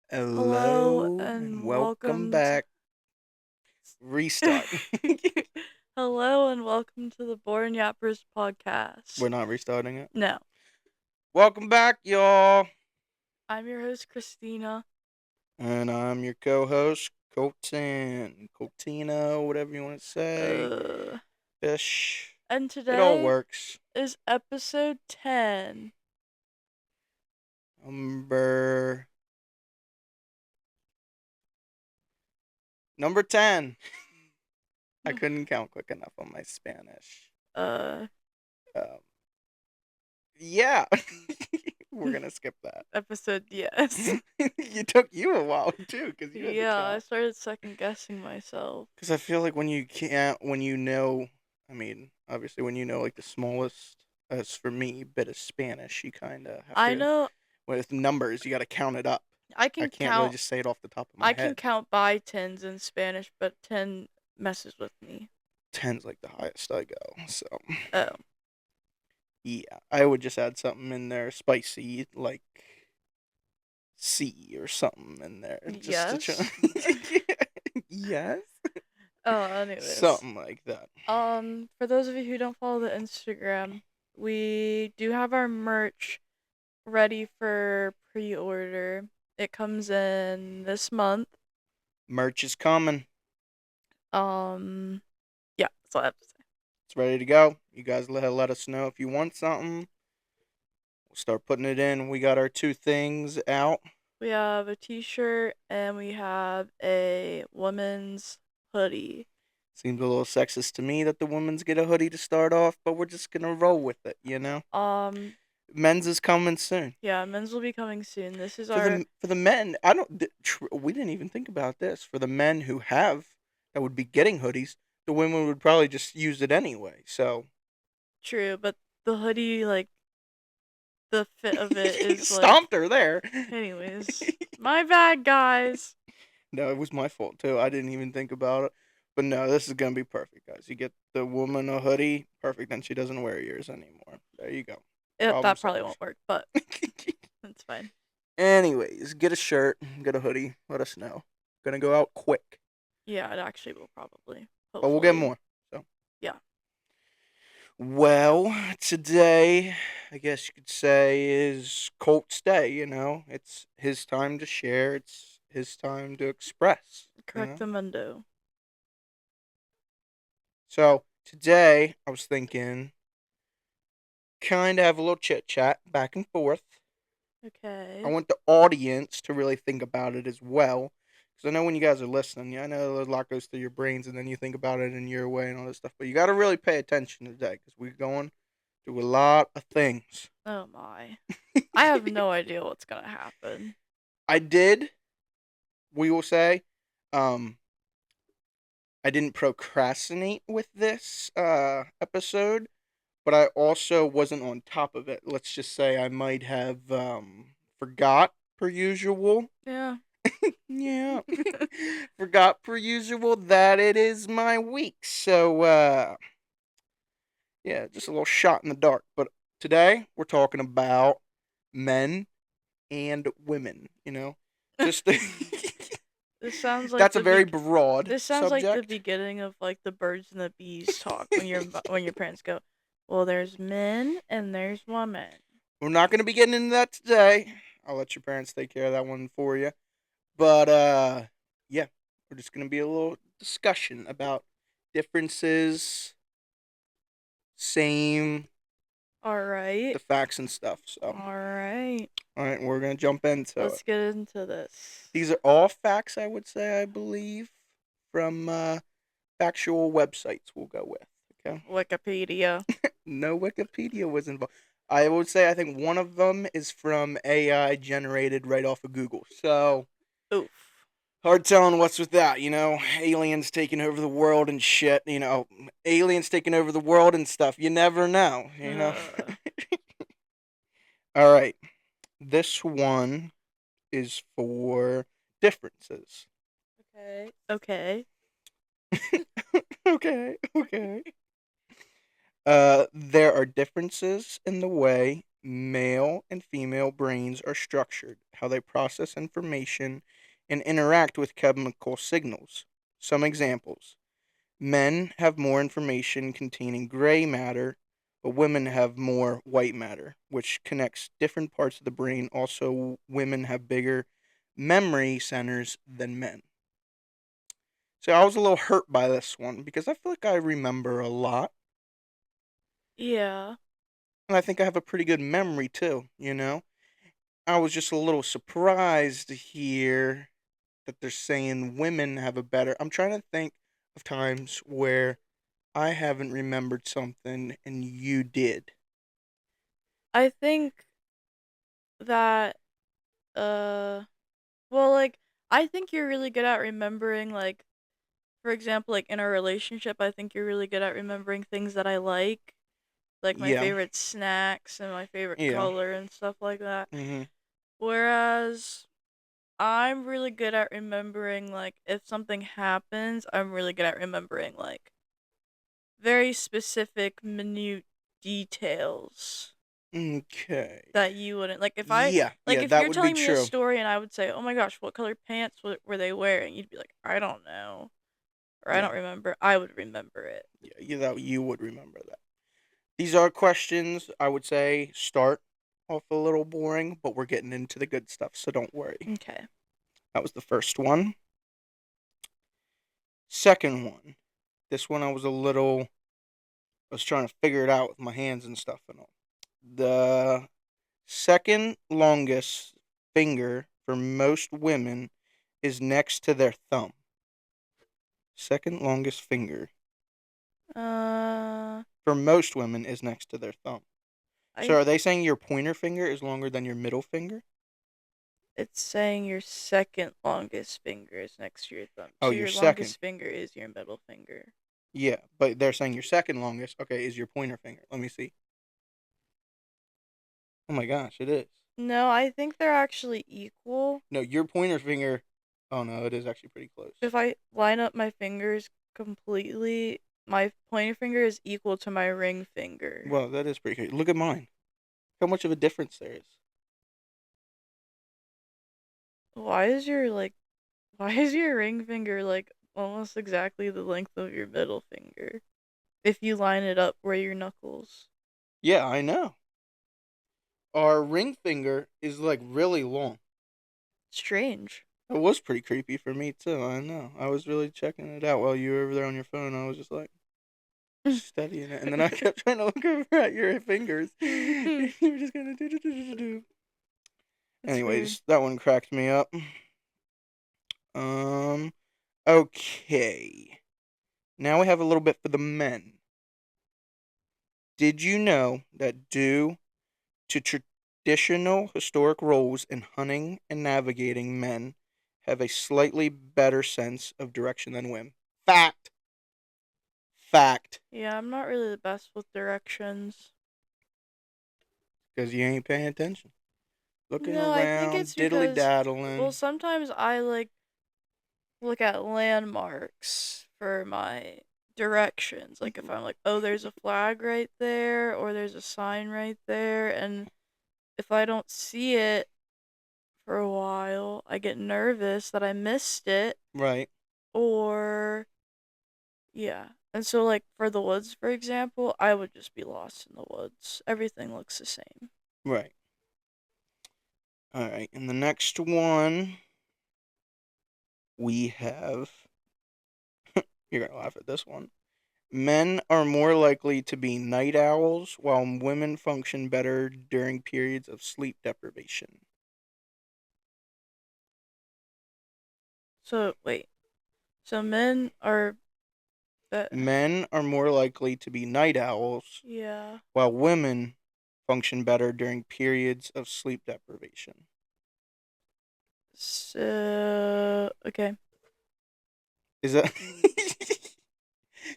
Hello Hello and and welcome welcome to back. Restart. Hello and welcome to the Born Yappers We're podcast. not restarting it. No, Welcome back, y'all. I'm your host Christina. And I'm your co-host, Colton. Coltina, whatever you want to say. Uh, Fish. and It all today works. is episode 10. Number 10. I couldn't count quick enough on my Spanish. Uh, Um, yeah. We're gonna skip that. episode yes. It took you a while too, because you had to Yeah, I count. started second guessing myself. Because I feel like when you can't, when you know, I mean, obviously when you know like the smallest, as for me, bit of Spanish, you kind of have I to, know with numbers, you got to count it up. I I can can't really count just say it off the top of my I can head. count by tens in Spanish, but 10 messes with me. 10's like the highest I go. So, Oh, yeah, I would just add something in there spicy, like C or something in there. Just to try. yes. Yes. Oh, anyways. Something like that. For those of you who don't follow the Instagram, we do have our merch ready for pre-order. It comes in this month. Merch is coming. Um, yeah, that's all I have to say. It's ready to go. You guys let us know if you want something. We'll start putting it in. We got our two things out. We have a t-shirt and we have a woman's hoodie. Seems a little sexist to me that the women's get a hoodie to start off, but we're just gonna roll with it, you know. Um, Men's is coming soon. yeah, men's will be coming soon. This is For our the men, I don't. We didn't even think about this. For the men who have that would be getting hoodies, the women would probably just use it anyway. So true, but the hoodie, like, the fit of it is like, stomped her there. anyways, my bad, guys. No, it was my fault too. I didn't even think about it. But no, this is gonna be perfect, guys. You get the woman a hoodie, perfect, and she doesn't wear yours anymore. There you go. Problem That probably solved. won't work, but that's fine. Anyways, get a shirt, get a hoodie. Let us know. Gonna go out quick, Yeah, it actually will probably. but we'll get Hopefully. more. So, Yeah. well, today, I guess you could say is Colt's day. You know, it's his time to share. It's his time to express. You Correct know. the mundo. So today, I was thinking kind of have a little chit chat back and forth. I Okay. want the audience to really think about it as well. Because I know when you guys are listening, yeah, I know a lot goes through your brains and then you think about it in your way and all this stuff. But you got to really pay attention today because we're going through a lot of things. Oh my. I have no idea what's gonna happen. I did, we will say, um, I didn't procrastinate with this episode, but I also wasn't on top of it. Let's just say I might have forgot per usual. Yeah. Yeah. Forgot per usual that it is my week. So yeah, just a little shot in the dark. But today we're talking about men and women, you know. Just this sounds like that's a the very big. broad This sounds like the subject. beginning of like the birds and the bees talk when your parents go, well, there's men and there's women. We're not going to be getting into that today. I'll let your parents take care of that one for you. But yeah, we're just going to be a little discussion about differences, same, All right. the facts and stuff. So, All right. all right, we're gonna jump into it. Let's get into this. These are all facts, I would say, I believe, from factual websites. We'll go with. Okay, Wikipedia. no Wikipedia was involved. I would say I think one of them is from AI generated right off of Google. So Oof. hard telling what's with that. You know, aliens taking over the world and shit. You know, aliens taking over the world and stuff. You never know. You know. Uh, All right. This one is for differences. okay. Okay. Okay, okay. There are differences in the way male and female brains are structured, how they process information, and interact with chemical signals. Some examples: men have more information containing gray matter, but women have more white matter, which connects different parts of the brain. Also, women have bigger memory centers than men. So I was a little hurt by this one because I feel like I remember a lot. Yeah. And I think I have a pretty good memory too, you know? I was just a little surprised to hear that they're saying women have a better. I'm trying to think of times where I haven't remembered something and you did. I think that uh well, like, I think you're really good at remembering, like, for example, like in a relationship, I think you're really good at remembering things that I like my Yeah. favorite snacks and my favorite Yeah. color and stuff like that. Mhm. Whereas I'm really good at remembering, like, if something happens, I'm really good at remembering, like, very specific, minute details Okay. that you wouldn't like. Yeah. Like, Yeah, if that you're would be telling me a true. story and I would say, "Oh my gosh, what color pants were they wearing?" You'd be like, "I don't know," or "I don't Yeah. remember." I would remember it. Yeah, you would remember that. These are questions I would say start off a little boring, but we're getting into the good stuff, so don't worry. Okay. That was the first one. Second one. This one I was trying to figure it out with my hands and stuff and all. The second longest finger for most women is next to their thumb. Second longest finger Uh, for most women is next to their thumb. So I are they saying your pointer finger is longer than your middle finger? It's saying your second longest finger is next to your thumb. Oh, So your your second. longest finger is your middle finger. Yeah, but they're saying your second longest, okay, is your pointer finger. Let me see. Oh my gosh, it is. No, I think they're actually equal. No, your pointer finger. Oh no, it is actually pretty close. If I line up my fingers completely, my pointer finger is equal to my ring finger. Well, that is pretty close. Look at mine. How much of a difference there is. Why is your like why is your ring finger like almost exactly the length of your middle finger? If you line it up where your knuckles. Yeah, I know. Our ring finger is like really long. Strange. It was pretty creepy for me too. I know. I was really checking it out while you were over there on your phone. I was just like studying it, and then I kept trying to look over at your fingers. You were just gonna do. It's weird. Anyways, that one cracked me up. Um. Okay. Now we have a little bit for the men. Did you know that due to traditional historic roles in hunting and navigating, men have a slightly better sense of direction than women? Fact. Fact. Yeah, I'm not really the best with directions. Because you ain't paying attention. Looking No, I think around, it's diddly because, well, daddling. sometimes I like look at landmarks for my directions. Like if I'm like, oh, there's a flag right there, or there's a sign right there, and if I don't see it for a while, I get nervous that I missed it, Right, or yeah. And so, like, for the woods, for example, I would just be lost in the woods. Everything looks the same. right. Alright, and the next one we have. You're gonna laugh at this one. Men are more likely to be night owls, while women function better during periods of sleep deprivation. So, wait. So, men are. Men are more likely to be night owls, Yeah. while women function better during periods of sleep deprivation. So, okay. Is that.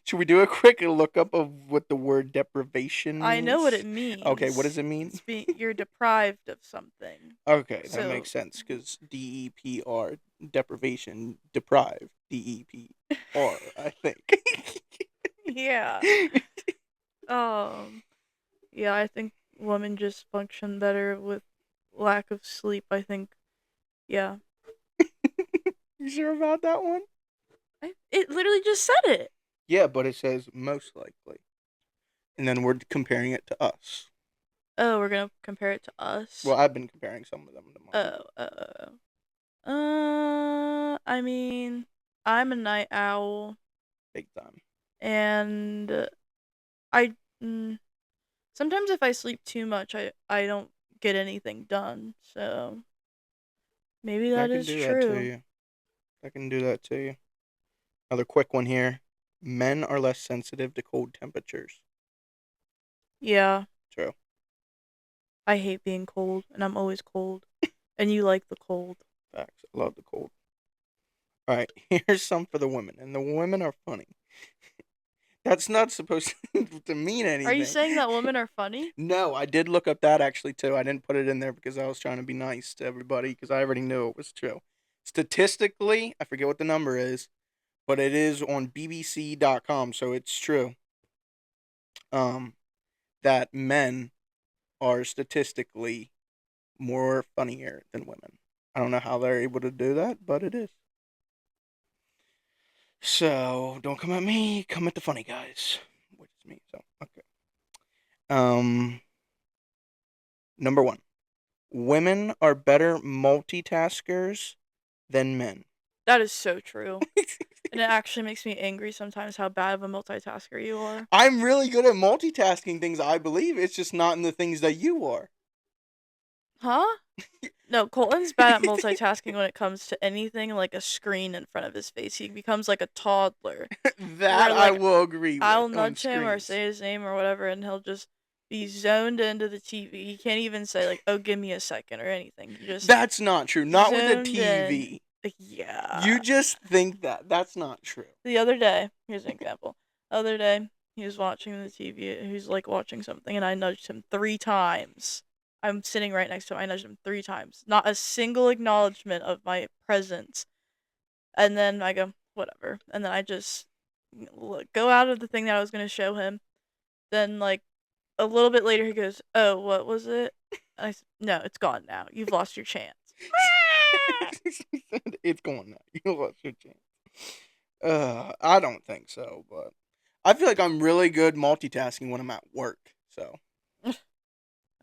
Should we do a quick lookup of what the word deprivation I know what means? it Okay, what does means. it mean? You're deprived of something. Okay, that So, makes sense because DEPR, deprivation, deprive, DEPR, I think. yeah. Yeah, I think women just function better with lack of sleep. I think, yeah. You sure about that one? It literally just said it. Yeah, but it says most likely. And then we're comparing it to us. Oh, we're gonna compare it to Well, us. I've been comparing some of them to mine. Oh, I mean, I'm a night owl, Big time. and I mm, sometimes if I sleep too much, I don't get anything done. So maybe I that can is do that to true. you. I can do that to you. Another quick one here. Men are less sensitive to cold temperatures. Yeah, True. I hate being cold, and I'm always cold, and you like the cold. Facts. I love the cold. All right, here's some for the women, and the women are funny. That's not supposed to mean Are you anything. saying that women are funny? No, I did look up that actually too. I didn't put it in there because I was trying to be nice to everybody because I already knew it was true. Statistically, I forget what the number is, but it is on BBC.com, so it's true. Um, that men are statistically more funnier than women. I don't know how they're able to do that, but it is. So don't come at me, come at the funny guys, which is me. So okay. Um, number one, women are better multitaskers than men. That is so true. And it actually makes me angry sometimes how bad of a multitasker you are. I'm really good at multitasking things. I believe it's just not in the things that you are. Huh? No, Colton's bad at multitasking when it comes to anything like a screen in front of his face. He becomes like a toddler. That Where I like will agree with I'll on nudge him or screens. say his name or whatever and he'll just be zoned into the TV. He can't even say like, "Oh, give me a second" or anything. He just That's not true. Not with a zoned in. TV. You Yeah. just think that. That's not true. The other day, here's an example. The other day, he was watching the TV. He was like watching something, and I nudged him 3 times. I'm sitting right next to him. I nudged him 3 times. Not a single acknowledgement of my presence. And then I go, whatever. And then I just go out of the thing that I was going to show him. Then, like, a little bit later, he goes, "Oh, what was it?" I said, "No, it's gone now. You've lost your chance." It's going now. You lost your chance. I don't think so, but I feel like I'm really good multitasking when I'm at work. So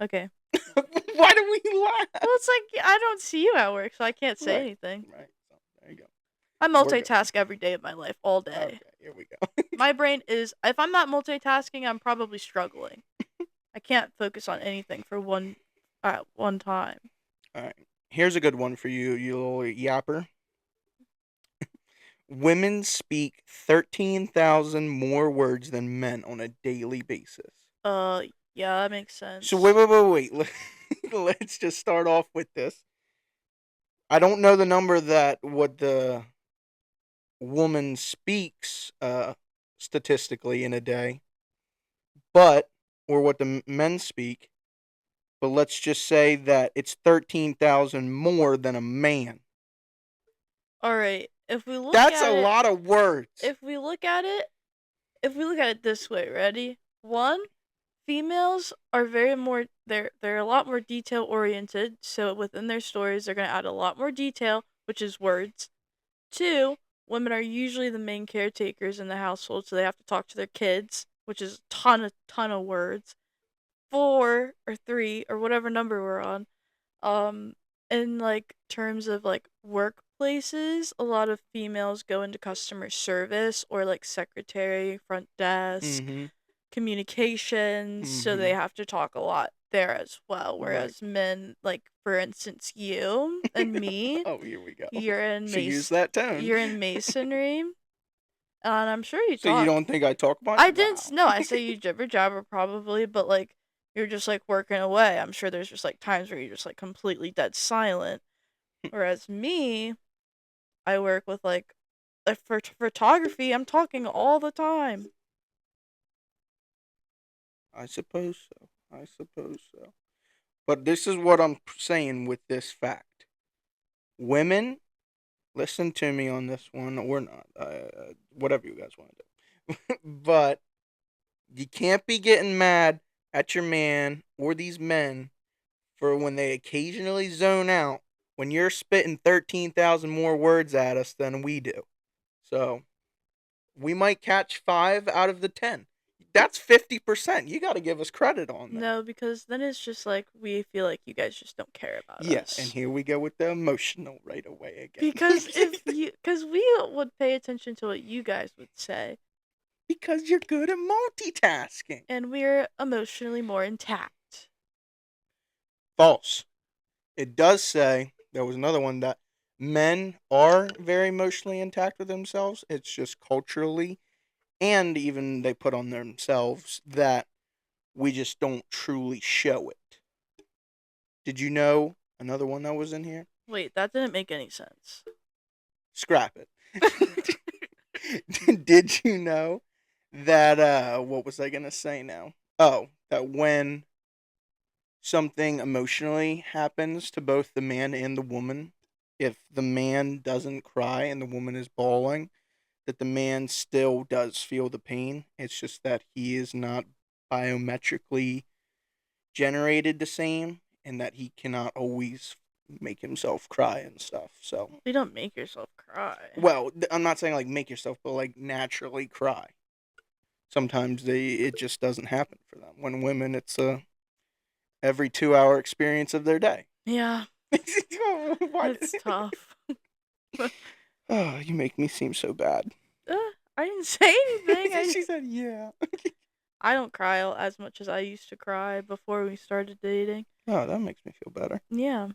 Okay. why do we laugh? Well, it's like I don't see you at work, so I can't say Right, anything. right. So there you go. I We're good. multitask every day of my life, all day. Okay, here we go. My brain is, if I'm not multitasking, I'm probably struggling. I can't focus on anything for one at one time. All right. Here's a good one for you, you little yapper. Women speak 13,000 more words than men on a daily basis. Yeah, that makes So sense. wait. Let's just start off with this. I don't know the number that what the woman speaks statistically in a day, but or what the men speak, but let's just say that it's 13,000 more than a man. All right. If we look That's at a it, lot of words. if we look at it, if we look at it this way, ready? One, females are very more they're a lot more detail oriented, so within their stories they're going to add a lot more detail, which is words. Two, women are usually the main caretakers in the household, so they have to talk to their kids, which is ton of words. Four or three or whatever number we're on. Um, in like terms of like workplaces, a lot of females go into customer service or like secretary, front desk, Mm-hmm. communications, so they Mm-hmm. have to talk a lot there as well. Right. Whereas men, like for instance, you and me, Oh, here we go. you're in She used that tone. you're in masonry, and I'm sure you So you talk. don't think I talk much? I didn't Wow. know. I say you jibber jabber probably, but like you're just like working away. I'm sure there's just like times where you're just like completely dead silent. Whereas me, I work with like for photography. I'm talking all the time. I suppose so. I suppose so. But this is what I'm saying with this fact. Women, listen to me on this one, or not. Whatever you guys want to do. But you can't be getting mad at your man or these men for when they occasionally zone out when you're spitting 13,000 more words at us than we do. So we might catch 5 out of the 10. That's 50%. You got to give us credit on that. No, because then it's just like we feel like you guys just don't care about Yeah, and us. here we go with the emotional right away again. Because we would pay attention to what you guys would say, Because you're good at multitasking. and we're emotionally more intact. False. It does say, there was another one, that men are very emotionally intact with themselves. It's just culturally, and even they put on themselves, that we just don't truly show it. Did you know another one that was in here? Wait, that didn't make any sense. Scrap it. Did you know that what was I gonna say now? Oh, that when something emotionally happens to both the man and the woman, if the man doesn't cry and the woman is bawling, that the man still does feel the pain. It's just that he is not biometrically generated the same, and that he cannot always make himself cry and stuff. So, You don't make yourself cry. well, I'm not saying like make yourself, but like naturally cry. Sometimes it just doesn't happen for them. When women, it's a every 2 hour experience of their day. Yeah, What? it's tough. Oh, you make me seem so bad. I didn't say anything. She said, "Yeah." I don't cry as much as I used to cry before we started dating. Oh, that makes me feel better. Yeah.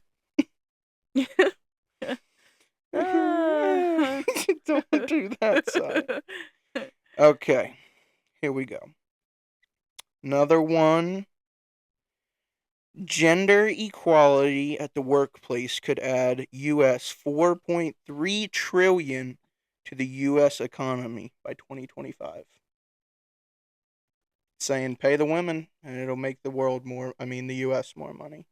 Don't do that, son. Okay, here we go. Another one. Gender equality at the workplace could add US 4.3 trillion to the US economy by 2025. Saying pay the women and it'll make the world more, I mean the US more money.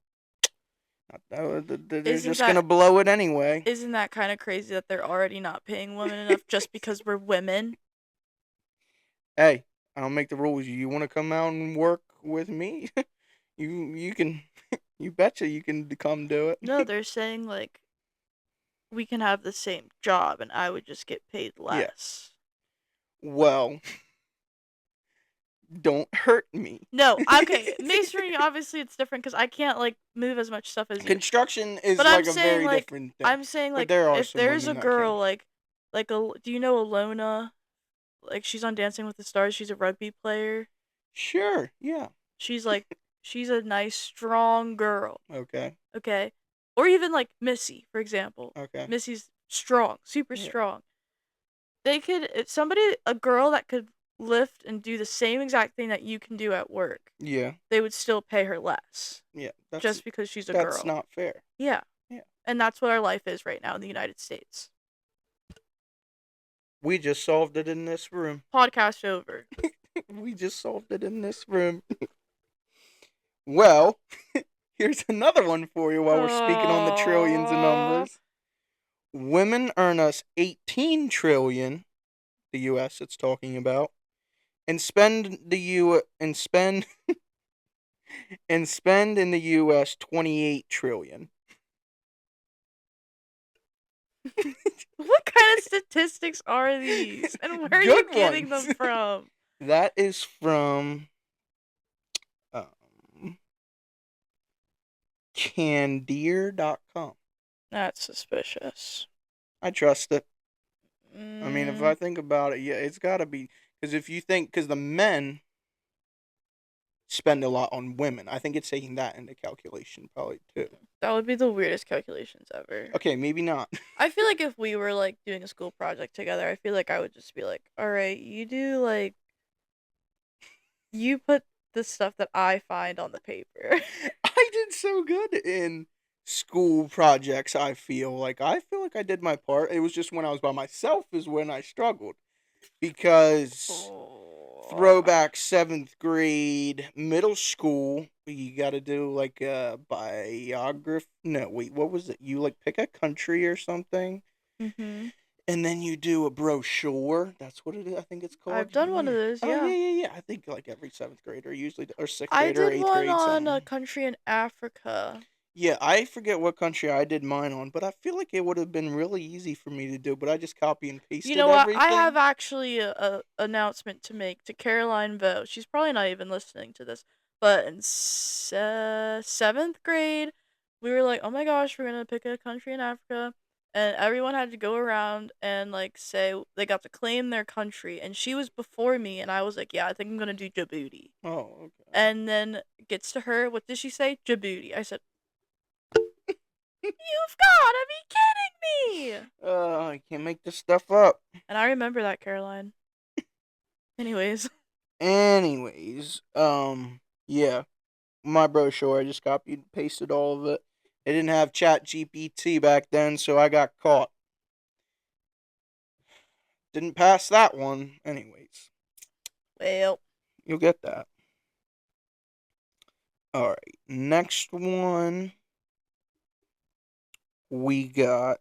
They're Isn't just going to that blow it anyway. isn't that kind of crazy that they're already not paying women enough just because we're women? Hey, I don't make the rules. You want to come out and work with me? You can, you betcha you can come do it. No, they're saying like we can have the same job and I would just get paid Yeah. less. Well, don't hurt me. No, okay, masonry obviously it's different because I can't like move as much stuff as you. Construction is But I'm like a saying very like different thing. I'm saying But like there are if some there's a women that can. girl like a do you know Alona? Like she's on Dancing with the Stars. She's a rugby player. Sure, yeah. She's a nice strong girl. Okay, Okay, or even like Missy, for example. okay. Missy's strong, super Yeah, strong. They could a girl that could lift and do the same exact thing that you can do at work. yeah, They would still pay her less yeah. just because she's a That's girl. not fair. Yeah. Yeah. And that's what our life is right now in the United States. We just solved it in this room. Podcast over. We just solved it in this room. Well, here's another one for you while we're speaking on the trillions of numbers. Women earn us 18 trillion, the US it's talking about, and spend and spend in the US 28 trillion. What kind of statistics are these? And where are you Good getting ones. them from? That is from um, Candeer.com. That's suspicious. I trust it. I mean, if I Mm, think about it, yeah, it's got to be. Because if you think, because the men spend a lot on women, I think it's taking that into calculation probably too. that would be the weirdest calculations ever. Okay, maybe not. I feel like if we were like doing a school project together, I feel like I would just be like, all right, you do like, you put the stuff that I find on the paper. I did so good in school projects. I feel like I did my part. It was just when I was by myself is when I struggled because Oh. throwback 7th grade, middle school. You got to do like a biography. No, wait, what was it? You like pick a country or something, Mhm. And then you do a brochure. That's what it is. I think it's called. I've done one of those, Oh yeah, yeah. yeah, yeah. I think like every seventh grader usually, or sixth I grader, or did eighth one grade, on a something. country in Africa. Yeah, I forget what country I did mine on, but I feel like it would have been really easy for me to do. But I just copy and You pasted know what? I have everything. actually a announcement to make to Caroline Vo. She's probably not even listening to this, but in seventh grade, we were like, "Oh my gosh, we're gonna pick a country in Africa," and everyone had to go around and like say they got to claim their country. And she was before me, and I was like, "Yeah, I think I'm gonna do Djibouti." Oh, okay. And then it gets to her. What did she say? Djibouti. I said, "You've gotta be kidding me!" I can't make this stuff up. And I remember that, Caroline. Anyways. Anyways, yeah, my brochure. I just copied and pasted all of it. They didn't have Chat GPT back then, so I got caught. Didn't pass that one. Anyways, Well, you'll get that. All right, next one we got.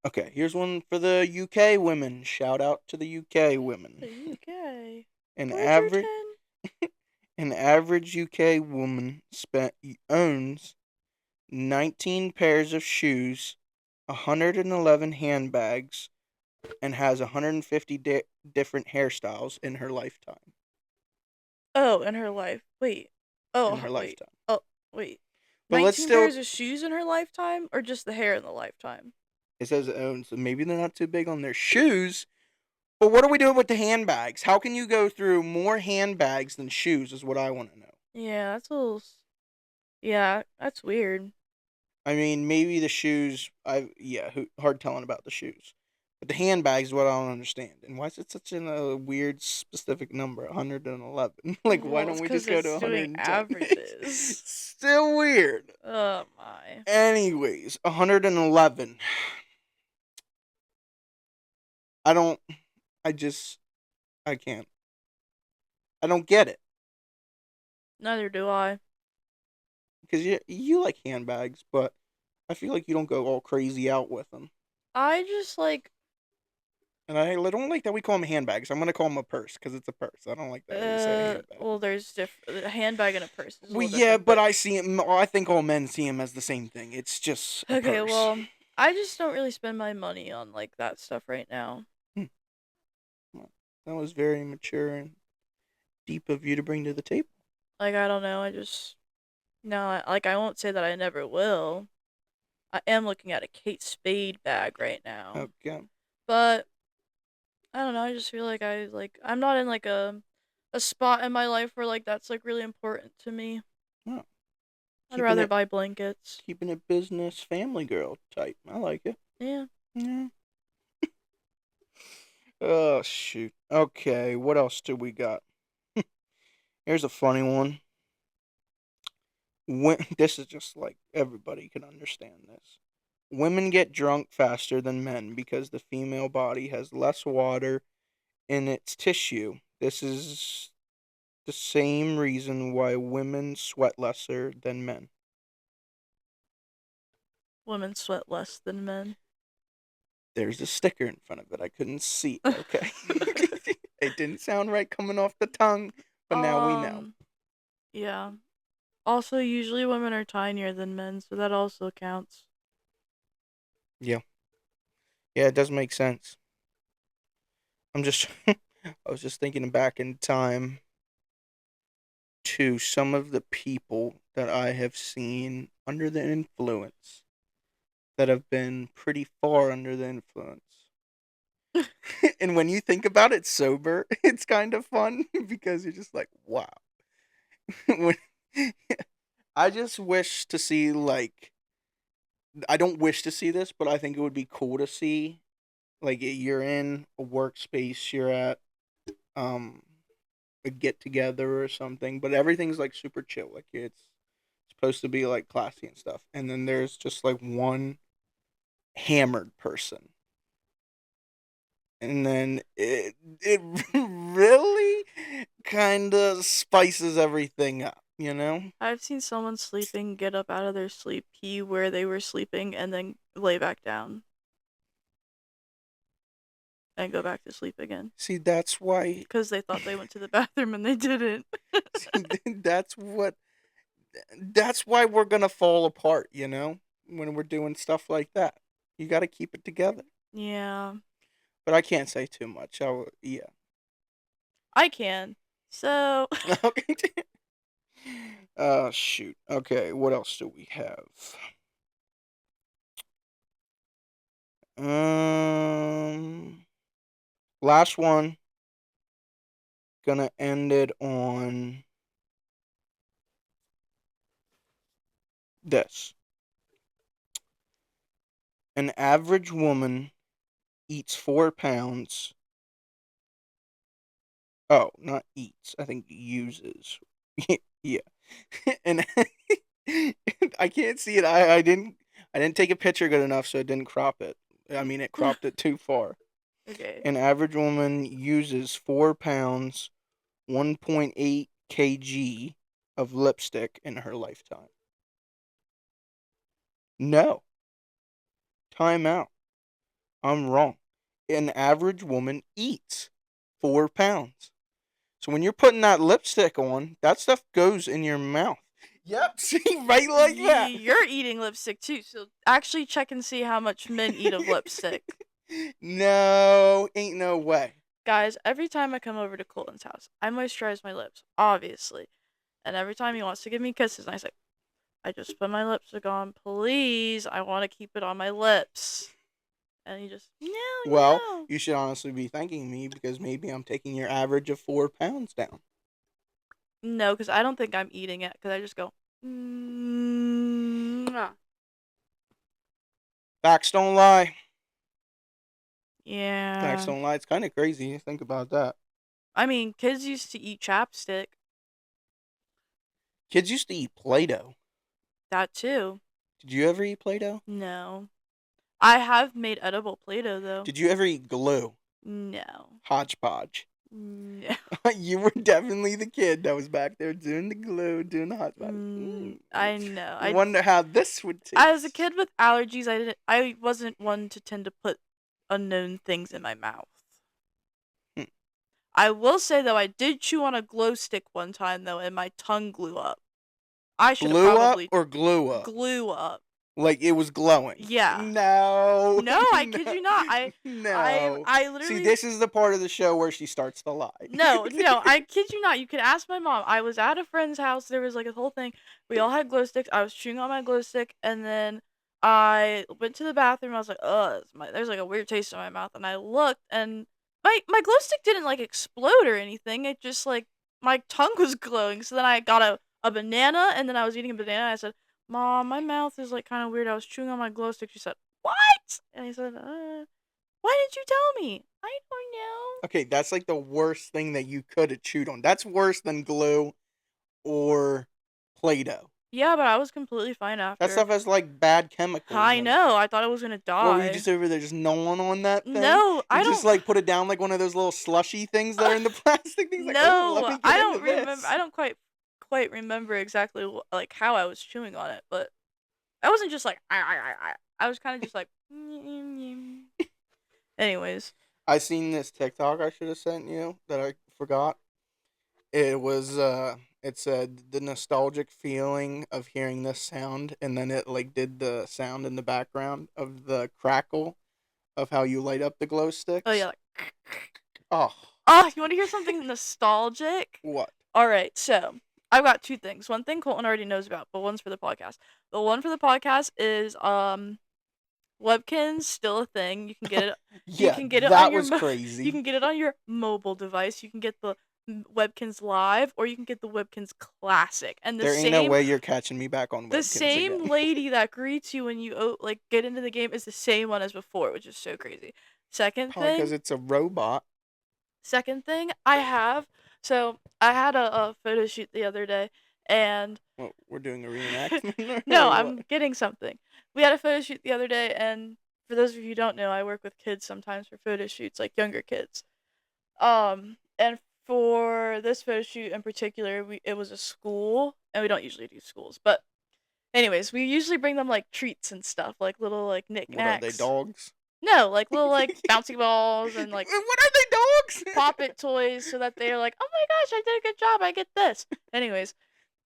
Okay, here's one for the UK women. Shout out to the UK women. the UK. An average Bridgerton? an average UK woman owns 19 pairs of shoes, 111 handbags, and has 150 different hairstyles in her lifetime. Oh, in her life. Wait. In Oh, her wait. lifetime. Oh, wait. But let's 19 still. pairs of shoes in her lifetime? Or just the hair in the lifetime? It says it owns, so maybe they're not too big on their shoes. But what are we doing with the handbags? How can you go through more handbags than shoes? Is what I want to know. Yeah, that's a little. Yeah, that's weird. I mean, maybe the shoes. Hard telling about the shoes. But the handbags is what I don't understand. And why is it such a weird specific number, 111? Like, why Well, don't it's we because just go to it's doing 110? averages. Still weird. Oh, my. Anyways, 111. I don't. I just. I can't. I don't get it. Neither do I. Because you like handbags, but I feel like you don't go all crazy out with them. I just like. And I don't like that we call them handbags. I'm gonna call them a purse because it's a purse. I don't like that we say handbag. Well, there's a handbag and a purse is a Well, little yeah, different, but but I see him. I think all men see him as the same thing. It's just a okay, purse. well, I just don't really spend my money on like that stuff right now. Hmm. Well, that was very mature and deep of you to bring to the table. Like I don't know, I just no, like I won't say that I never will. I am looking at a Kate Spade bag right now, Okay. but I don't know. I just feel like I'm not in like a spot in my life where like that's like really important to me. Oh, I'd keeping rather it buy blankets. keeping it business family girl type. I like it. Yeah. Yeah. Oh shoot. Okay. What else do we got? Here's a funny one. This is just like everybody can understand this. Women get drunk faster than men because the female body has less water in its tissue. This is the same reason why women sweat lesser than men. Women sweat less than men. There's a sticker in front of it. I couldn't see it. Okay. It didn't sound right coming off the tongue, but now we know. um. Yeah. Also, usually women are tinier than men, so that also counts. Yeah. Yeah, it does make sense. I'm just I was just thinking back in time to some of the people that I have seen under the influence that have been pretty far under the influence. And when you think about it sober, it's kind of fun because you're just like, wow. When- I just wish to see, like, I don't wish to see this, but I think it would be cool to see, like, you're in a workspace, you're at um a get together or something, but everything's like super chill. Like it's supposed to be like classy and stuff. And then there's just like one hammered person. And then it really kind of spices everything up, you know? I've seen someone sleeping get up out of their sleep, pee where they were sleeping, and then lay back down and go back to sleep again. See, that's why. Because they thought they went to the bathroom and they didn't. See, that's what. That's why we're gonna fall apart. When we're doing stuff like that, you got to keep it together. Yeah. But I can't say too much. Yeah. I can. So. Okay. Shoot. Okay, what else do we have? Last one. Gonna end it on this. An average woman eats 4 pounds. Oh, not eats. I think uses. Yeah. And I can't see it. I didn't take a picture good enough, so it didn't crop it. I mean, it cropped it too far. Okay. An average woman uses 4 pounds, 1.8 kg of lipstick in her lifetime. No. Time out. I'm wrong. An average woman eats 4 pounds. So when you're putting that lipstick on, that stuff goes in your mouth. Yep, see, right like that. You're eating lipstick too, so actually check and see how much men eat of lipstick. No, ain't no way. Guys, every time I come over to Colton's house, I moisturize my lips, obviously. And every time he wants to give me kisses, I say, I just put my lipstick on, please. I want to keep it on my lips. And he just, no, Well, no. you should honestly be thanking me because maybe I'm taking your average of 4 pounds down. No, because I don't think I'm eating it, because I just go, Facts don't lie. Facts yeah. don't lie. It's kind of crazy. Think about that. I mean, kids used to eat chapstick. Kids used to eat Play-Doh. That too. Did you ever eat Play-Doh? No. I have made edible Play-Doh, though. Did you ever eat glue? No. Hodgepodge. No. You were definitely the kid that was back there doing the glue, doing the hodgepodge. I know. I wonder how this would taste. As a kid with allergies, I wasn't one to tend to put unknown things in my mouth. Hmm. I will say though, I did chew on a glow stick one time though, and my tongue glue up. I should have Glue up probably or glue up? glue up. Like it was glowing. Yeah. No. No, I kid you not. No. I literally. See, this is the part of the show where she starts to lie. No, I kid you not. You could ask my mom. I was at a friend's house. There was like a whole thing. We all had glow sticks. I was chewing on my glow stick, and then I went to the bathroom. I was like, ugh, there's like a weird taste in my mouth. And I looked, and my glow stick didn't like explode or anything. It just like my tongue was glowing. So then I got a banana, and then I was eating a banana. And I said, Mom, my mouth is like kind of weird. I was chewing on my glow stick. She said, What? And I said, Why didn't you tell me? I don't know. Okay, that's like the worst thing that you could have chewed on. That's worse than glue or Play-Doh. Yeah, but I was completely fine after. That stuff has like bad chemicals. I know. I thought I was gonna die. What, were you just over there just gnawing on that thing? No, I You don't. just like put it down like one of those little slushy things that are in the plastic things. Like, oh, let No, me get I into don't remember. this. I don't quite remember exactly like how I was chewing on it, but I wasn't just like I was kind of just like. Anyways, I seen this TikTok I should have sent you that I forgot. It was it said the nostalgic feeling of hearing this sound, and then it like did the sound in the background of the crackle of how you light up the glow sticks. oh yeah, like. Oh. Oh, you want to hear something nostalgic? What? All right, so I've got two things. One thing Colton already knows about, but one's for the podcast. The one for the podcast is Webkin's still a thing. You can get it. Yeah, you can get it that on your was crazy. You can get it on your mobile device. You can get the Webkins Live, or you can get the Webkins Classic. And there ain't no way you're catching me back on Webkins the same again. lady that greets you when you like get into the game is the same one as before, which is so crazy. Second Probably thing, because it's a robot. Second thing, I had a photo shoot the other day, and Well, we're doing a reenactment. no, or I'm what? getting something. We had a photo shoot the other day, and for those of you who don't know, I work with kids sometimes for photo shoots, like younger kids. And for this photo shoot in particular, it was a school, and we don't usually do schools, but Anyways, we usually bring them like treats and stuff, like little like What are they, knickknacks. dogs? No, like little like bouncy balls and like What are they, dogs? pop it toys so that they're like, oh my gosh, I did a good job. I get this. Anyways,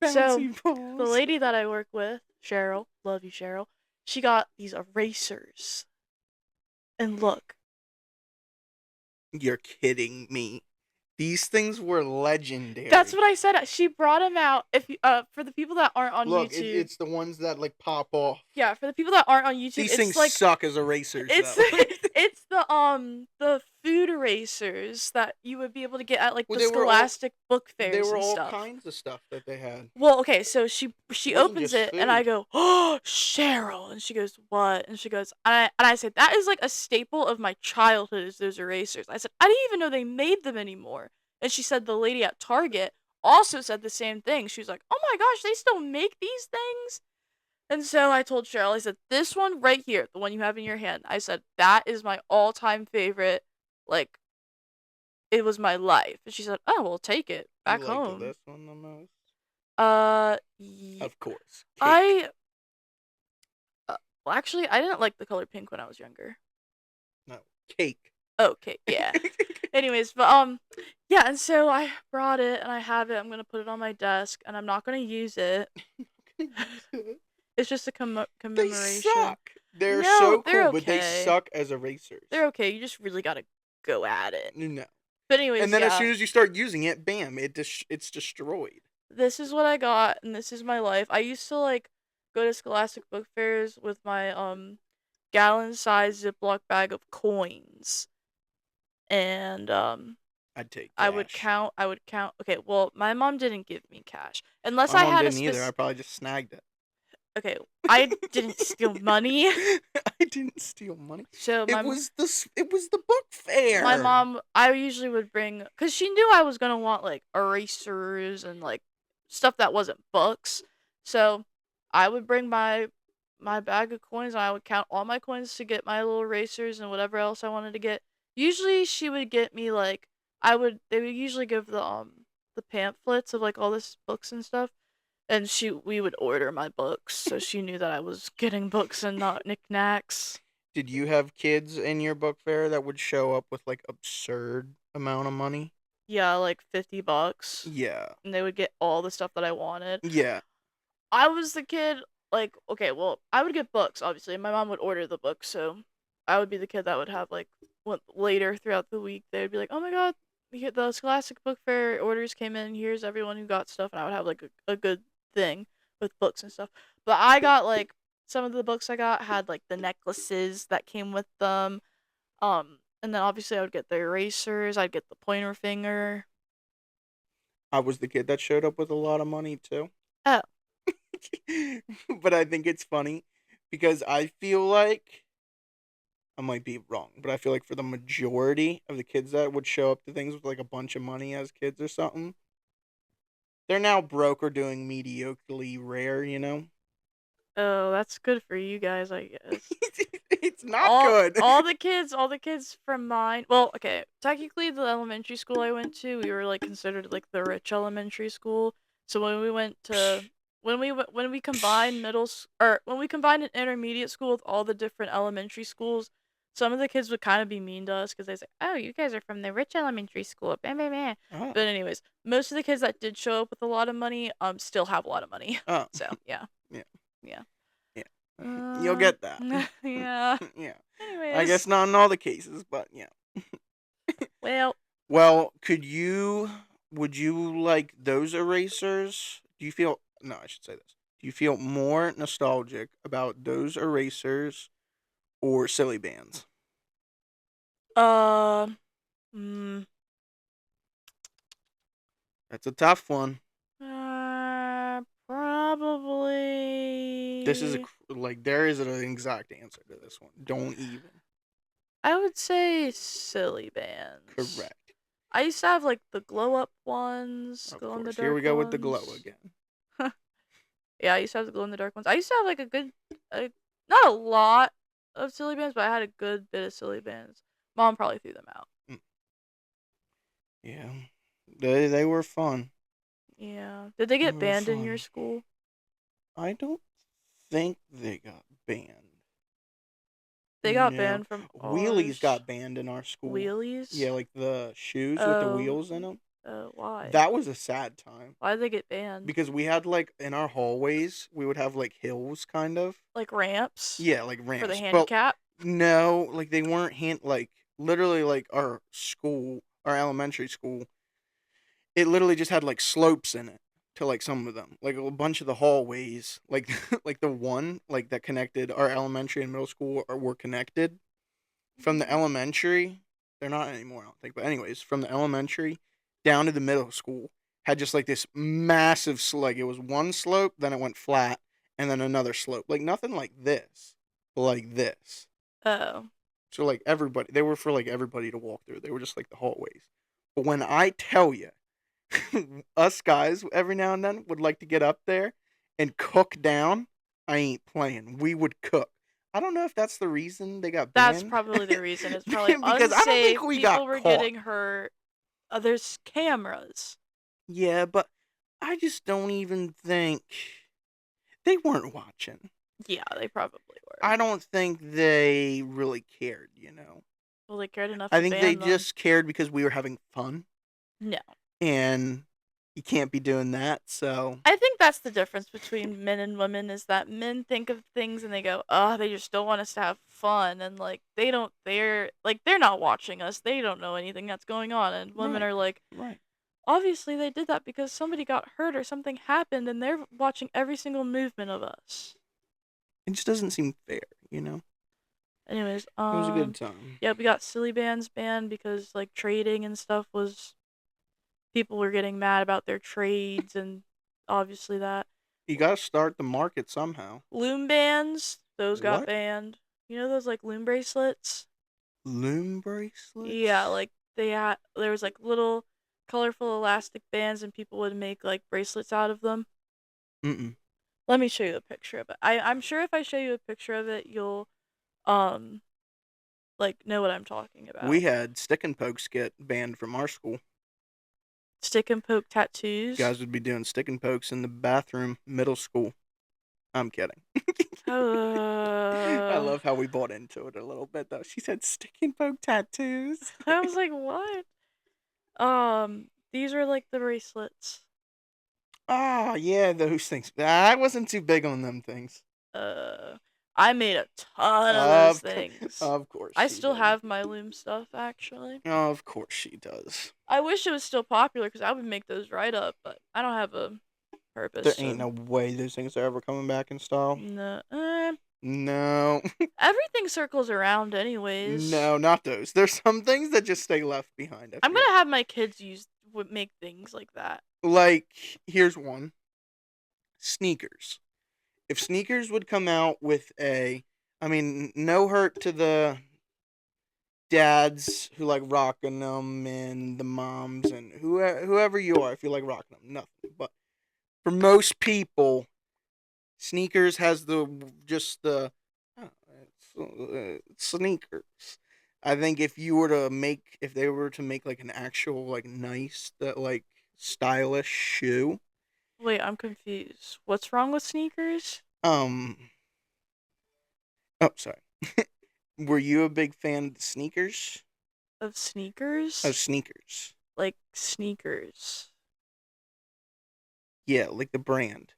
so Bouncy the balls. lady that I work with, Cheryl, love you, Cheryl, she got these erasers. And look, You're kidding me. These things were legendary. that's what I said. She brought them out. If you, for the people that aren't on Look, YouTube, it's the ones that like pop off. yeah, for the people that aren't on YouTube, These it's things like suck as erasers, it's though. it's the food erasers that you would be able to get at like Well, the Scholastic book there fairs were and all stuff. kinds of stuff that they had. Well, okay, so she It wasn't opens just it and I food. go, "Oh, Cheryl." And she goes, "What?" And she goes, and I said, "That is like a staple of my childhood is those erasers." I said, "I didn't even know they made them anymore." And she said the lady at Target also said the same thing. She was like, "Oh my gosh, they still make these things?" And so I told Cheryl, I said, "This one right here, the one you have in your hand." I said, "That is my all-time favorite. Like, it was my life." And she said, "Oh, we'll take it You back liked home." this one the most? Yeah, Of course. Cake. I well, actually, I didn't like the color pink when I was younger. No. Cake. Okay, yeah. Anyways, but yeah, and so I brought it and I have it. I'm gonna put it on my desk, and I'm not gonna use it. It's just a They commemoration. suck. They're No, so they're cool, but they okay. suck as erasers. They're okay. You just really gotta go at it. No. But And anyways, then as soon yeah. as you start using it, bam, it's destroyed. This is what I got, and this is my life. I used to like go to Scholastic book fairs with my gallon-sized Ziploc bag of coins, and I'd take I would cash. count. I would count. Okay, well, my mom didn't give me cash unless My I mom had a didn't either. I specific. probably just snagged it. Okay, I didn't steal money. I didn't steal money. So It was the book my fair. mom, I usually would bring, cause she knew I was gonna want like erasers and like stuff that wasn't books. So I would bring my bag of coins and I would count all my coins to get my little erasers and whatever else I wanted to get. Usually she would get me like they would usually give the pamphlets of like all this books and stuff. And we would order my books, so she knew that I was getting books and not knickknacks. Did you have kids in your book fair that would show up with like absurd amount of money? Yeah, like $50. Yeah. And they would get all the stuff that I wanted. Yeah. I was the kid, like, okay, well, I would get books, obviously, and my mom would order the books, so I would be the kid that would have, like, later throughout the week, they would be like, oh my god, the Scholastic Book Fair orders came in, here's everyone who got stuff, and I would have, like, a good thing with books and stuff. But I got, like, some of the books I got had, like, the necklaces that came with them, and then obviously I would get the erasers, I'd get the pointer finger. I was the kid that showed up with a lot of money too. Oh. But I think it's funny because I feel like I might be wrong, but I feel like for the majority of the kids that would show up to things with like a bunch of money as kids or something, they're now broke or doing mediocrely rare, you know? Oh, that's good for you guys, I guess. It's not all good. all the kids from mine, well, okay, technically the elementary school I went to, we were like considered like the rich elementary school. So when we went to when we combined or when we combined an intermediate school with all the different elementary schools, some of the kids would kind of be mean to us because they say, "Oh, you guys are from the rich elementary school." Bam, bam, bam. Oh. But anyways, most of the kids that did show up with a lot of money still have a lot of money. Oh. So yeah. Yeah. Yeah. Yeah. You'll get that. Yeah. Yeah. I Anyways, guess not in all the cases, but yeah. well, Well, would you like those erasers? Do you feel, no, I should say this. Do you feel more nostalgic about those erasers or silly bands? uh, mm, That's a tough one. This is probably. like, there isn't an exact answer to this one. Don't even. I would say silly bands. Correct. I used to have like the glow up ones, Of glow in the course. Here dark we go with the glow ones. again. Yeah, I used to have the glow in the dark ones. I used to have like not a lot of silly bands, but I had a good bit of silly bands. Mom probably threw them out. Mm. Yeah. They were fun. Yeah. Did they They get were banned in your fun. school? I don't think they got banned. They got No. banned from Wheelies ours. got banned in our school. Yeah, Wheelies? like the shoes with the Oh, wheels in them. why? That was a sad time Why'd they get banned? because we had like in our hallways, we would have like hills kind of. Like ramps Yeah, like for the ramps. But handicap? no, like they weren't like literally like our school, our elementary school, it literally just had like slopes in it to like some of them. Like a bunch of the hallways, like like the one like that connected our elementary and middle school were connected. From the elementary, they're not anymore, I don't think. But anyways, from the elementary down to the middle school had just like this massive like it was one slope, then it went flat, and then another slope. Like nothing like this, but like this. Oh. So like everybody, they were for like everybody to walk through. They were just like the hallways. But when I tell you, us guys every now and then would like to get up there and cook down. I ain't playing. We would cook. I don't know if that's the reason they got That's banned. probably the reason. It's probably Because I don't think unsafe. we People got were caught. getting hurt. There's cameras. Yeah, but I just don't even think they weren't watching. Yeah, they probably were. I don't think they really cared, Well, they cared enough I to think they ban them. just cared because we were having fun. No. And you can't be doing that, so I think that's the difference between men and women is that men think of things and they go, "Oh, they just don't want us to have fun," and like they're not watching us. They don't know anything that's going on, and women right, are like, right. obviously they did that because somebody got hurt or something happened, and they're watching every single movement of us. It just doesn't seem fair. Anyways, It was a good time. yeah, we got silly bands banned because like trading and stuff was people were getting mad about their trades and obviously that. You gotta start the market somehow. Loom bands, those got What? banned. You know those like loom bracelets? Loom Yeah, bracelets? like there was like little colorful elastic bands and people would make like bracelets out of them. Mm-mm. Let me show you a picture of it. I'm sure if I show you a picture of it, you'll um like know what I'm talking We about. had stick and pokes get banned from our school. Stick and poke tattoos. Guys would be doing stick and pokes in the bathroom, middle school. I'm kidding. I Uh, love how we bought into it a little bit, though. She said stick and poke tattoos. I was like, what? These are like the bracelets. Oh, yeah, those things. I wasn't too big on them things. Uh, I made a ton of those Of, things. of course I she still did. have my loom stuff actually. Of course she does. I wish it was still popular because I would make those right up, but I don't have a There purpose. ain't So no way those things are ever coming back in style. no, No. everything circles around anyways. No, not those. There's some things that just stay left behind, I I'm feel. gonna have my kids make things like that. Like, here's one. Sneakers. If sneakers would come out with I mean, no hurt to the dads who like rocking them and the moms and whoever you are if you like rocking them, nothing. But for most people, sneakers has sneakers. I think if they were to make like an actual like nice that like stylish shoe, Wait, I'm confused. What's wrong with sneakers? um, oh sorry, were you a big fan of the sneakers? Of sneakers? Of sneakers, Like sneakers. yeah, like the brand.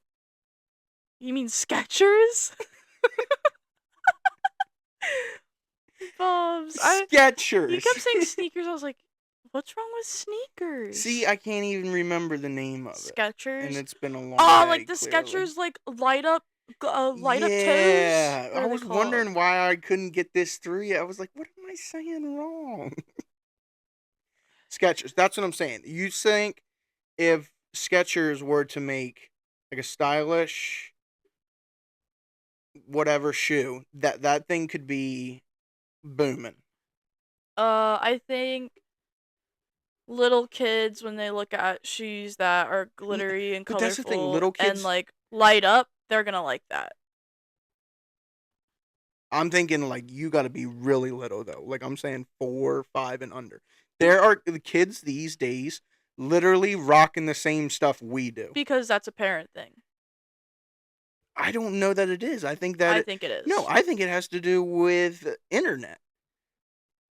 You mean Skechers? Bobs. You kept Skechers. saying sneakers. I was like, what's wrong with See, sneakers? I can't even remember the name of it, and Skechers. it's been a long Oh, day. like the Clearly, Skechers like light up toes. yeah. What I are they was called? wondering why I couldn't get this through yet. I was like, what am I saying wrong? Skechers. That's what I'm saying. You think if Skechers were to make like a stylish whatever shoe, that thing could be booming. I think little kids when they look at shoes that are glittery and But that's the thing. colorful Little and kids. like light up, they're gonna like that. I'm thinking like you got to be really little though. Like I'm saying 4, 5, and under. There are the kids these days literally rocking the same stuff we do. Because that's a parent thing. I don't know that it is. I think that I think it no, is. I think it has to do with internet.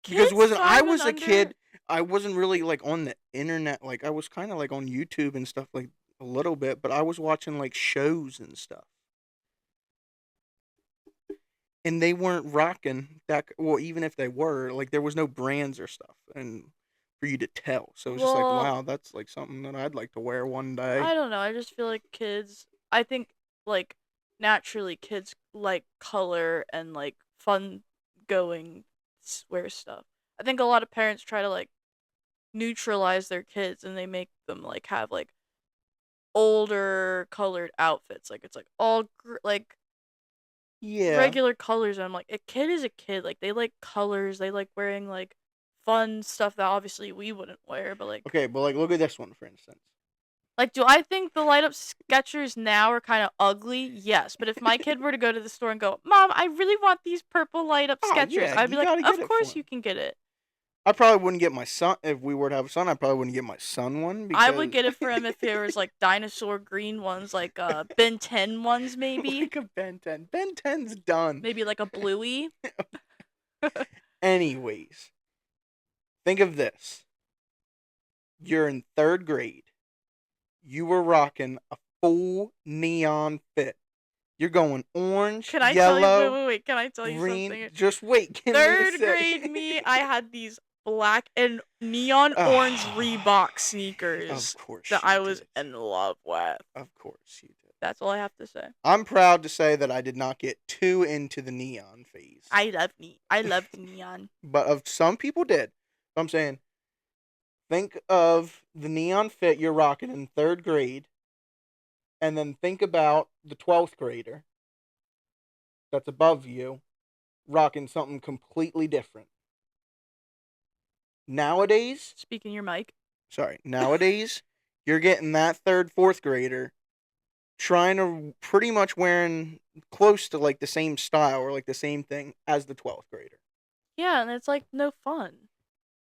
Because Kids when I 5 and was a under. kid, I wasn't really like on the internet. Like I was kind of like on YouTube and stuff like a little bit, but I was watching like shows and stuff. And they weren't rocking that well, even if they were, like there was no brands or stuff and for you to tell. So it's just like, Well, wow, that's like something that I'd like to wear one day. I don't know. I just feel like kids. I think like naturally kids like color and like fun going wear stuff. I think a lot of parents try to like neutralize their kids and they make them like have like older colored outfits. Like it's like all like Yeah. regular colors. And I'm like, a kid is a kid. Like they like colors. They like wearing like fun stuff that obviously we wouldn't wear. But Okay, but like look at this one for instance. do I think the light up Skechers now are kind of ugly? Yes, but if my kid were to go to the store and go, "Mom, I really want these purple light up Oh Skechers," yeah, I'd be you like, gotta get "Of it for course you him. can get it." I probably wouldn't get my son if we were to have a son. I probably wouldn't get my son one I would because get it for him if there was like dinosaur green ones, like Ben 10 ones, maybe, like a Ben 10. Ben 10's done. maybe like a bluey. Anyways, think of this. You're in third grade. You were rocking a full neon fit. You're going orange, Can I tell you? Wait, yellow, wait, wait. Can I tell you green. something? Just wait. Give me a Third sec. grade me, I had these black and neon orange Ah, Reebok of sneakers that course you I was did. in love with. Of course you did. That's all I have to say. I'm proud to say that I did not get too into the neon phase. I loved neon. But of some people did. So I'm saying, think of the neon fit you're rocking in third grade, and then think about the 12th grader that's above you rocking something completely different. Nowadays, Speaking your mic. nowadays, you're getting that third, fourth grader trying to pretty much wearing close to like the same style or like the same thing as the 12th grader. Yeah, and it's like no fun.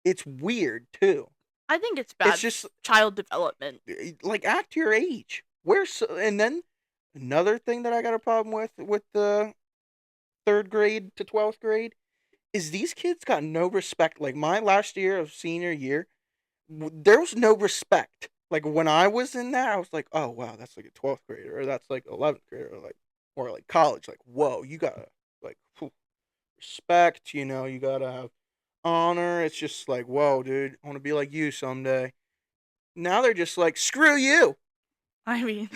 It's weird too. I think it's It's bad just child development. like act your age. And then another thing that I got a problem with the third grade to 12th grade is these kids got no respect. Like my last year of senior year, there was no respect. Like when I was in that, I was like, oh wow, that's like a 12th grader, or that's like 11th grader, or like college. Like whoa, you gotta like respect. You gotta have honor. It's just like whoa, dude, I want to be like you someday. Now they're just like screw you. I mean,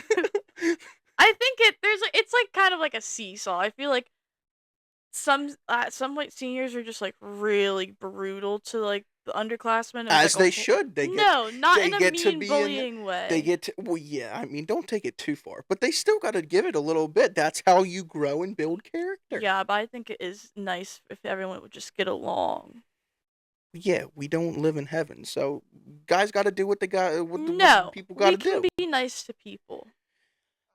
I think it's like kind of like a seesaw. I feel like some like seniors are just like really brutal to like the underclassmen. And it's like As a they whole should. no, not They in a get to mean be in. bullying They way. get to. Well, yeah. I mean, don't take it too far, but they still got to give it a little bit. That's how you grow and build character. Yeah, but I think it is nice if everyone would just get along. Yeah, we don't live in heaven, so guys got to do what they got. What No, people got we to can do. be nice to people.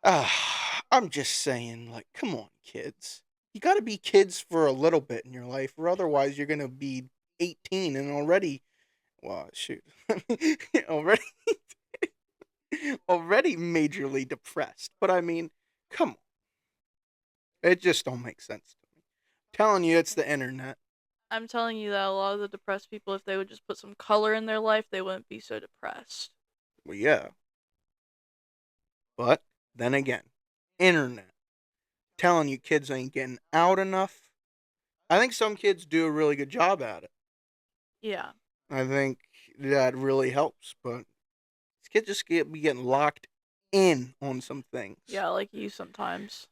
I'm just saying, like, come on, kids. You got to be kids for a little bit in your life, or otherwise you're gonna be 18 and already. Well, shoot, already already majorly depressed. But I mean, come on. It just don't make sense to me. Telling you it's the internet. I'm telling you that a lot of the depressed people, if they would just put some color in their life, they wouldn't be so depressed. Well, yeah. But then again, internet. Telling you kids ain't getting out enough. I think some kids do a really good job at it. Yeah. I think that really helps. But these kids just be getting locked in on some things. Yeah, like you sometimes.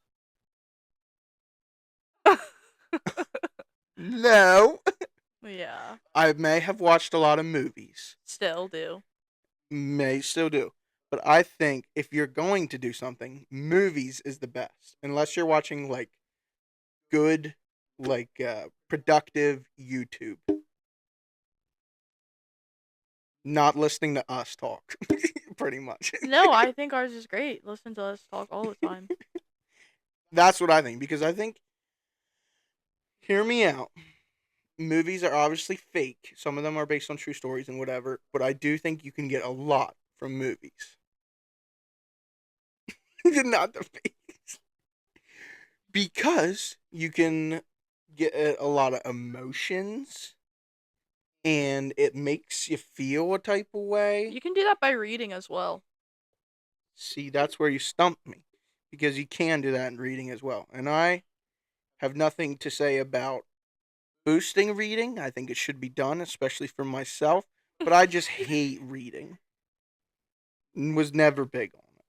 No. Yeah. I may have watched a lot of movies. Still do. May still do. But I think if you're going to do something, movies is the best. Unless you're watching like good, like productive YouTube. Not listening to us talk. Pretty much. No, I think ours is great. Listen to us talk all the time. That's what I think. Because I think hear me out. Movies are obviously fake. Some of them are based on true stories and whatever. But I do think you can get a lot from movies. Not the face. Because you can get a lot of emotions and it makes you feel a type of way. You can do that by reading as well. See, that's where you stump me. Because you can do that in reading as well. And I have nothing to say about boosting reading. I think it should be done, especially for myself. But I just hate reading. Was never big on it.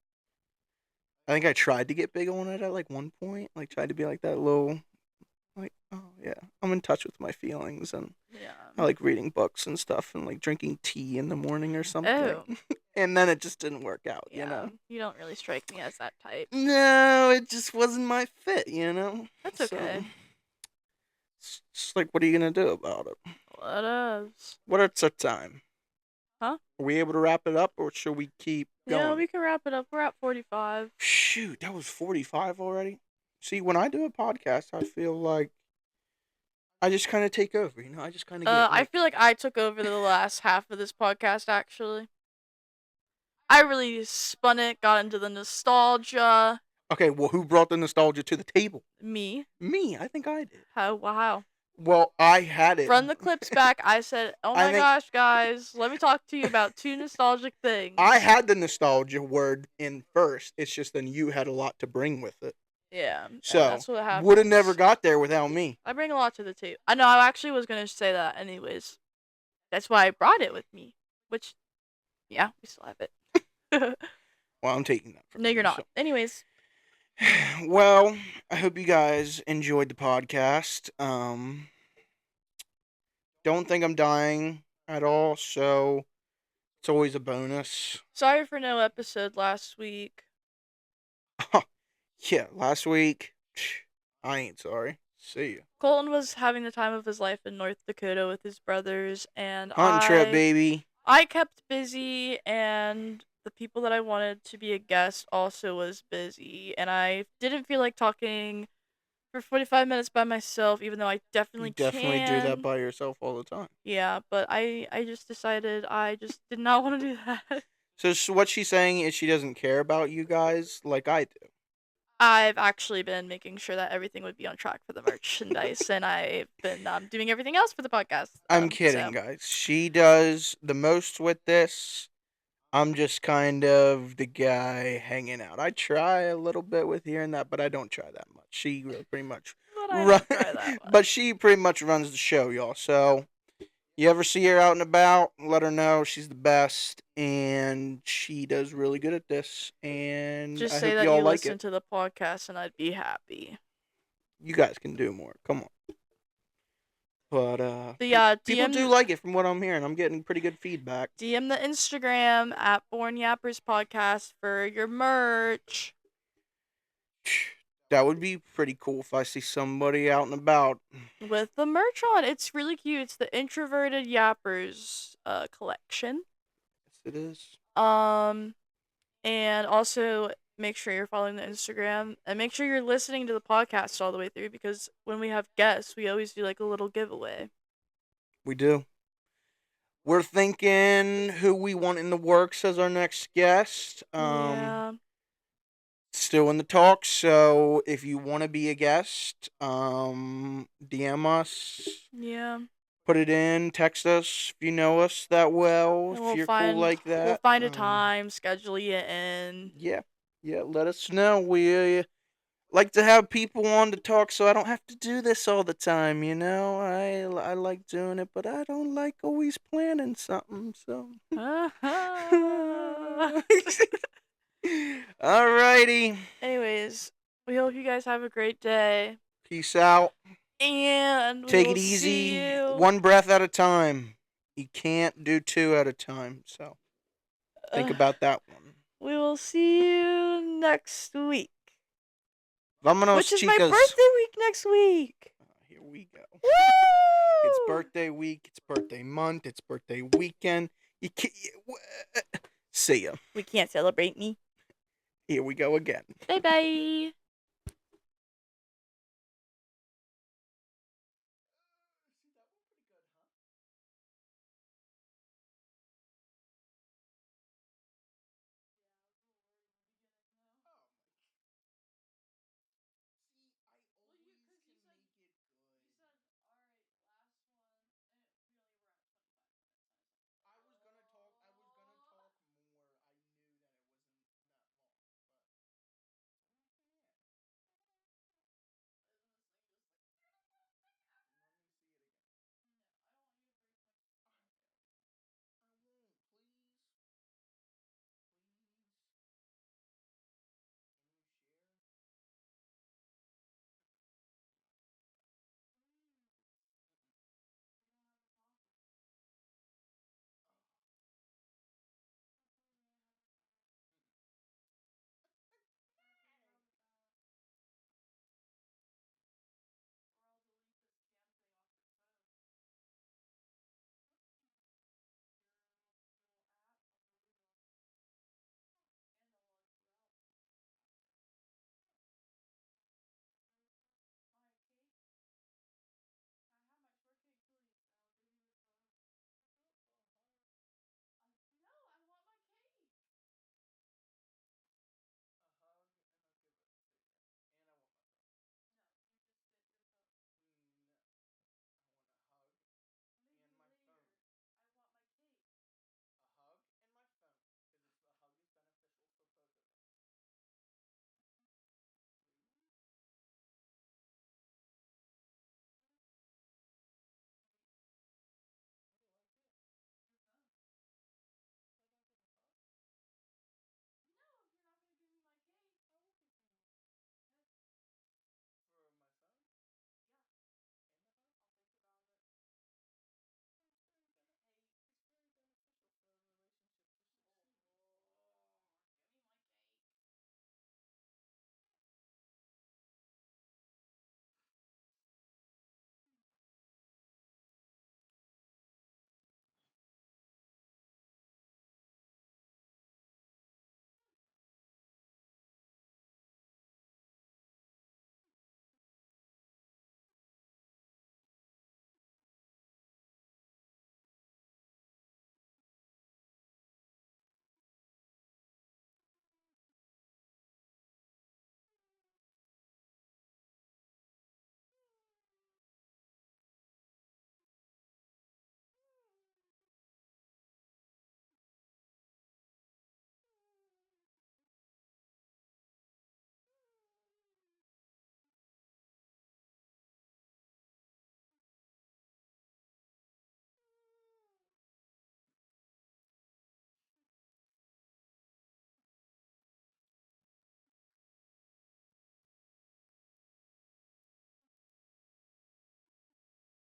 I think I tried to get big on it at like one point. Like tried to be like that little like, oh yeah, I'm in touch with my feelings and I Yeah. like reading books and stuff and like drinking tea in the morning or Oh. something. And then it just didn't work out, Yeah. You don't really strike me as that type. No, it just wasn't my fit. That's So okay. it's just like, what are you gonna do about it? What else? What is the time? Huh? Are we able to wrap it up or should we keep Yeah, going? we can wrap it up. We're at 45. Shoot, that was 45 already. See, when I do a podcast, I feel like I just kind of take over. I just kind of get I like, feel like I took over the last half of this podcast, actually. I really spun it, got into the nostalgia. okay, well, who brought the nostalgia to the table? Me. Me, I think I did. How? Wow. Well, I had it. Run the clips back. I said, oh I my think gosh, guys, let me talk to you about two nostalgic things. I had the nostalgia word in first. It's just then you had a lot to bring with it. Yeah, So, that's what happens. would have never got there without me. I bring a lot to the table. I know, I actually was going to say that anyways. That's why I brought it with me. Which, yeah, we still have it. Well, I'm taking that from No, you. you're not. Anyways. Well, I hope you guys enjoyed the podcast. Don't think I'm dying at all, so it's always a bonus. Sorry for no episode last week. Yeah, last week, I ain't sorry. See ya. Colton was having the time of his life in North Dakota with his brothers, and Hunting trip, baby. I kept busy, and the people that I wanted to be a guest also was busy, and I didn't feel like talking for 45 minutes by myself, even though I definitely You definitely do that can. by yourself all the time. Yeah, but I just decided I just did not want to do that. So what she's saying is she doesn't care about you guys like I do. I've actually been making sure that everything would be on track for the merchandise, and I've been doing everything else for the podcast. I'm kidding, guys. She does the most with this. I'm just kind of the guy hanging out. I try a little bit with here and that, but I don't try that much. She really pretty much but she pretty much runs the show, y'all. So you ever see her out and about, let her know she's the best, and she does really good at this. And Just I say hope that y'all you like listen it. to the podcast, and I'd be happy. You guys can do more. Come on. But people DM do like it from what I'm hearing. I'm getting pretty good feedback. DM the Instagram at Born Yappers Podcast for your merch. That would be pretty cool if I see somebody out and about with the merch on. It's really cute. It's the Introverted Yappers collection. Yes, it is. And also make sure you're following the Instagram and make sure you're listening to the podcast all the way through, because when we have guests, we always do like a little giveaway. We do. We're thinking who we want in the works as our next guest. Yeah. Still in the talks, so if you want to be a guest, DM us. Yeah. Put it in, text us if you know us that well, And if you're cool like that. We'll find a time, schedule you in. Yeah, let us know. We like to have people on to talk so I don't have to do this all the time, I like doing it, but I don't like always planning something, so. Alrighty. Anyways, we hope you guys have a great day. Peace out. And take it easy. One breath at a time. You can't do two at a time, so think about that one. We will see you next week. Vámonos, which is chicas. My birthday week next week. Here we go. Woo! It's birthday week. It's birthday month. It's birthday weekend. You can't. See ya. We can't celebrate me. Here we go again. Bye bye.